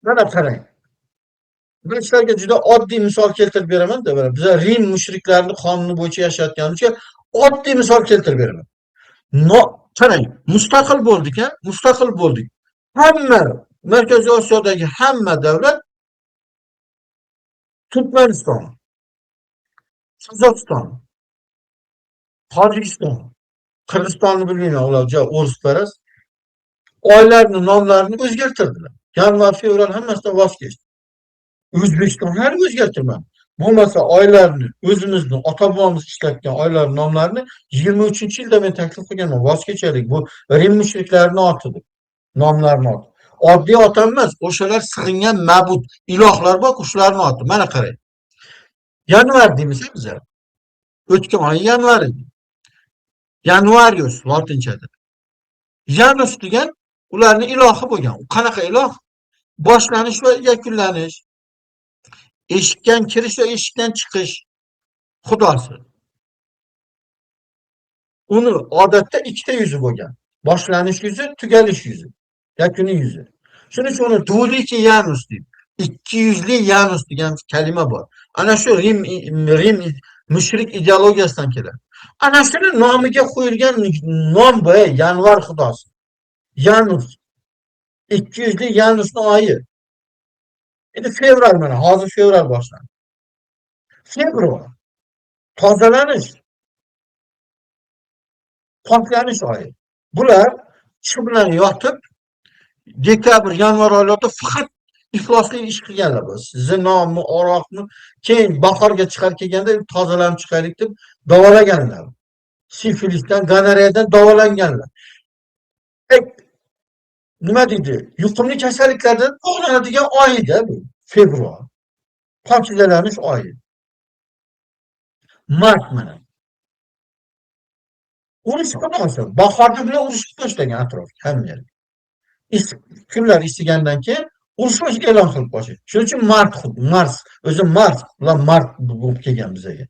Mana qarang. Ben sizlarga juda oddiy misol keltirib beraman-da, mana biza Rim mushriklarini qonuni bo'yicha yashayotgani uchun oddiy misol keltirib beraman. No, qarang, mustaqil bo'ldik-a? Mustaqil bo'ldik. Hamma Markaziy Osiyodagi hamma davlat Turkmaniston, Qozog'iston, Tojikiston, Qirg'izistonni bilmayman, ular juda o'risparast. Oylarni nomlarini o'zgartirdilar. Yanvar, fevral hammasidan voz kechdi. O'zbekiston hali o'zgartirmadi. Bo'lmasa oylarni o'zimizni ota-bobomiz ishlatgan oylar nomlarini 23-yilda men taklif qilganman. Voz kechaylik. Bu Rim mushriklarini otidir. Nomlarini oti. Oddiy ot emas, o'shalar sig'ingan ma'bud ilohlar bor, shularni oti. Mana qarang. Yanvar deymiz biz. O'tgan oy yanvar edi. Januarius lotinchada. Janus degan ularning ilohi bo'lgan. Qanaqa iloh? Boshlanish va yakunlanish. Eshikdan kirish va eshikdan chiqish xudosi. Uni odatda ikkita yuzi bo'lgan. Boshlanish yuzi, tugalish yuzi, yakuniy yuzi. Shuning uchun uni Duliki Janus deydi. Ikki yuzli Janus degan kalima bor. Ana shu Rim mushrik ideologiyasidan keladi. Ana shuni nomiga qo'yilgan nom bu, yanvar xudosi. Janus. İki yuzli Janusning oyi. Endi fevral, mana hozir fevral boshlandi. Fevral. Tozalanish, poklanish oyi. Bular shu bilan yotib, dekabr, yanvar oylarida faqat iflosli ish qilganlar bu. Zinomi, aroqni, keyin bahorga chiqar kelganda tozalanib chiqaylik deb davolaganlar. Sifilisdan, gonoreyadan davolanganlar. Nima deydi? Yuqumli kasalliklardan bog'lanadigan oyda bu fevral. Pokizalanish oyi. Mart mana. Urush xudosi. Bahorda bilan urushib boshlagan atrofga hamma yer. Kunlar isigandan keyin urush e'lon qilib qo'yishdi. Shuning uchun Mars, o'zi Mars, ular Mart bo'lib kelgan bizga.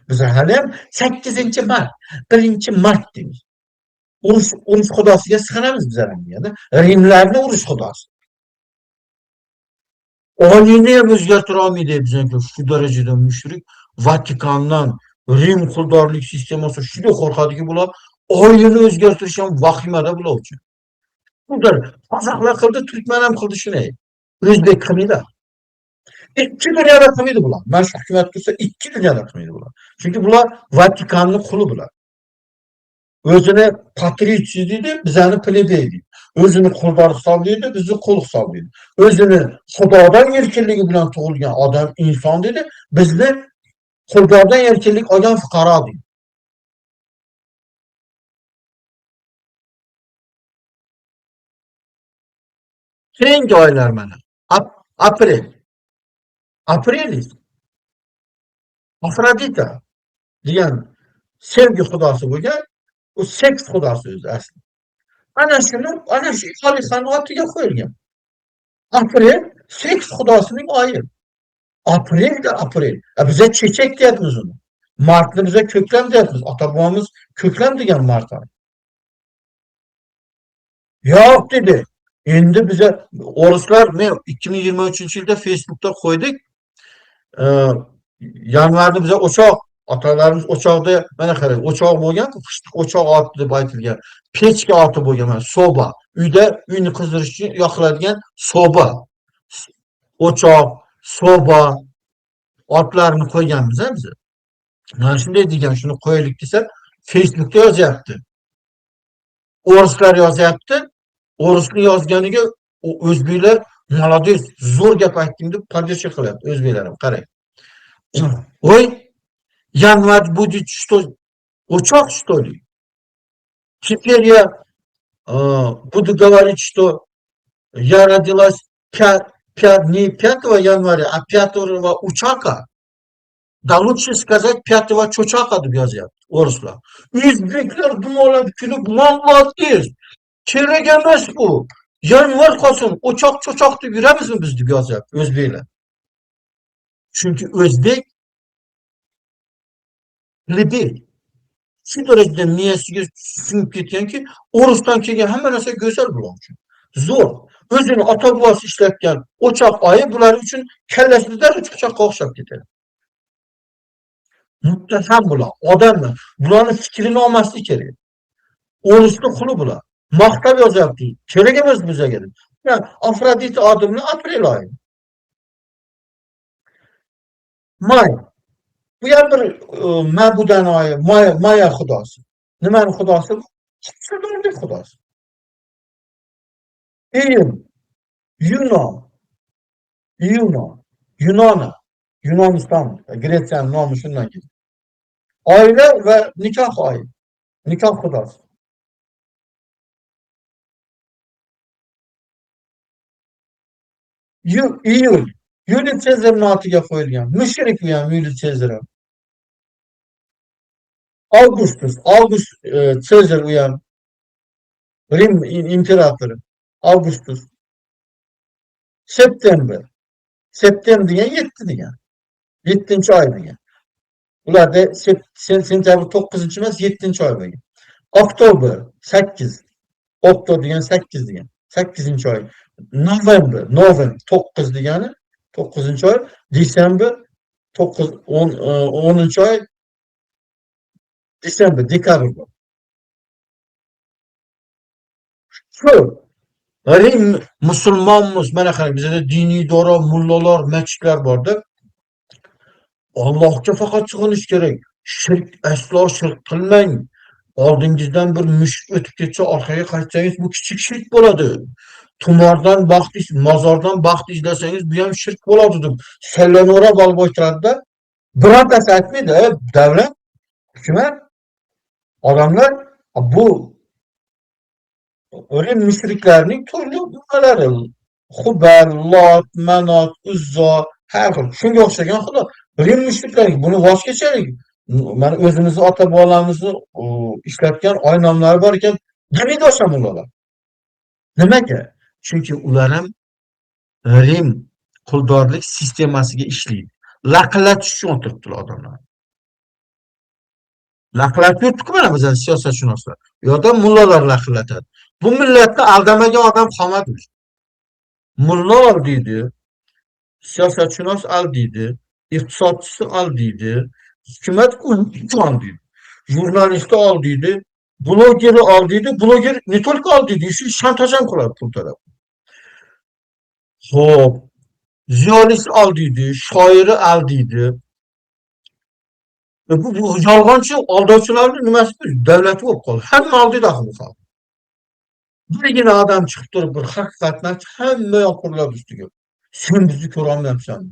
Biz hali ham 8-mart, 1-mart deymiz. Urush xudosiga sig'inamiz bizlar ham yana. Rimlarning urush xudosi. Oyini ham o'zgartira olmaydi bizga shu darajada mushrik. Vatikandan Rim quldorlik sistemasi juda qo'rqadiki bular. Oyini o'zgartirish ham vahimada bular uchun. Bular qozoqlar qildi, turkman ham qildi shuni. O'zbek qilmaydi. Ikki dunyoda qilmaydi bular. Mana shu hukumat tursa ikki dunyoda qilmaydi bular. Chunki bular Vatikanning quli bular. O'zini patriotchi deydi, bizani plebey deydi. O'zini quldor hisoblaydi, bizni qul hisoblaydi. O'zini xudodan erkinligi bilan tug'ilgan odam inson deydi, bizni quldordan erkinlik olgan fuqaro deydi. Keyingi oylar mana. Aprel. Aprelis. Afrodita degan sevgi xudosi bo'lgan, u seks xudosi o'zi asli. Ana shu xalifani otiga qo'yilgan. Aprel seks xudosining oyi. Aprel. Biza chechak deyapmiz uni. Martni biza ko'klam deyapmiz. Ota-bobomiz ko'klam degan mart oyi. Yo'q dedi. Endi biza o'rislar, men 2023-yilda Facebookda qo'ydik. Yanvarda biza o'choq, otalarimiz o'choqda, mana qarang, o'choq bo'lgan, qishliq o'choq oti deb aytilgan. Pechka oti bo'lgan, mana soba. Uyda uyni qizdirish uchun yoqiladigan soba. O'choq, soba otlarni qo'yganmiz biz. Mana shunday degan, shuni qo'yaylik desa, Facebookda yozyapti. O'rislar yozyapti. O'risni yozganiga o'zbeklar молодец, zo'r gap aytdim deb podдержка qilyapti o'zbeklar ham, qarang. Ой, январь будет что? Учёт, что ли? Теперь я буду говорить, что я родилась не 5 января, а 5 учака. Да лучше сказать 5 чучака deb yozyapti o'rislar. O'zbeklar dumalab kulib, молодец. Kerak emas bu. Yanvar qolsin, o'choq deb yuramizmi biz deb yozyapti o'zbeklar. Chunki o'zbek plebey shu darajada miyasiga singib ketganki, o'risdan kelgan hamma narsa go'zal bular uchun. Zo'r. O'zini ota-bobosi ishlatgan o'choq oyi bular uchun kallasida uchoqqa o'xshab ketadi. Muttaham bular. Odamlar. Bularning fikrini olmaslik kerak. O'risni quli bular. Maqtab yozyapti. Kerak emas bizga deb. Afrodit odamni aprel oyi. May. Bu ham bir ma'budan oyi, Maya xudosi. Nimani xudosi bu? Iqtisodiyotning xudosi. Iyun, Yunon, Yunona, Yunoniston, Gretsiyaning nomi shundan kelgan. Oila va nikoh oyi, nikoh xudosi. Iyul, Yuli Sezarning otiga qo'yilgan. Mushrik bu ham Yuli Sezar. August Sezar u ham Rim imperatori. Augustus. September. September degan 7 degan. 7-oy degan. Ularda sentabr 9 emas 7-oy bo'lgan. Oktober 8. Oktober degan 8 degan. 8-oy. November 9 degani 9-oy. December 9 10-oy. December dekabr. Shu Rim musulmonmiz. Mana qarang, bizda diniy idora, mullalar, masjidlar borda. Allohga faqat sig'inish kerak. Aslo shirk qilmang. Oldingizdan bir mushuk o'tib ketsa, orqaga qaytsangiz bu kichik shirk bo'ladi. Mozordan baxt izlasangiz bu ham shirk bo'ladi deb sallanora olib o'tiradi-da. Birontasi aytmaydi, davlat, hukumat, odamlar bu Rim mushriklarning turli nimalari. Hubal, Lot, Manot, Uzzo, har xil. Shunga o'xshagan xudo. Rim mushriklari buni voz kechaylik. Mana o'zimizni ota-bobolarimizni ishlatgan oy nomlari bor ekan, demaydi o'sha mullalar. Nimaga? Chunki ular ham Rim quldorlik sistemasiga ishlaydi. Laqillatish uchun o'tiribdilar odamlar. Laqillatib mana bizlar siyosatshunoslar. Yo'da mullalar laqillatadi. Bu millatni aldamagan odam qolmadi. Mulla aldiydi, siyosatshunos aldiydi, iqtisodchisi aldiydi, hukumat aldiydi, jurnalisti aldiydi, blogeri aldiydi, bloger ne только aldiydi, şantaj ham qiladi pul talab. Xo'p, ziyolist aldiydi, shoiri aldiydi. Bu yolg'onchi aldovchilarning nimasi davlati bo'lib qoldi. Hamma aldiydi axir bu xalq. Birgina odam chiqib turib bir haqiqatni hamma yoq quriladi ustiga. Sen bizni ko'rolmayapsan.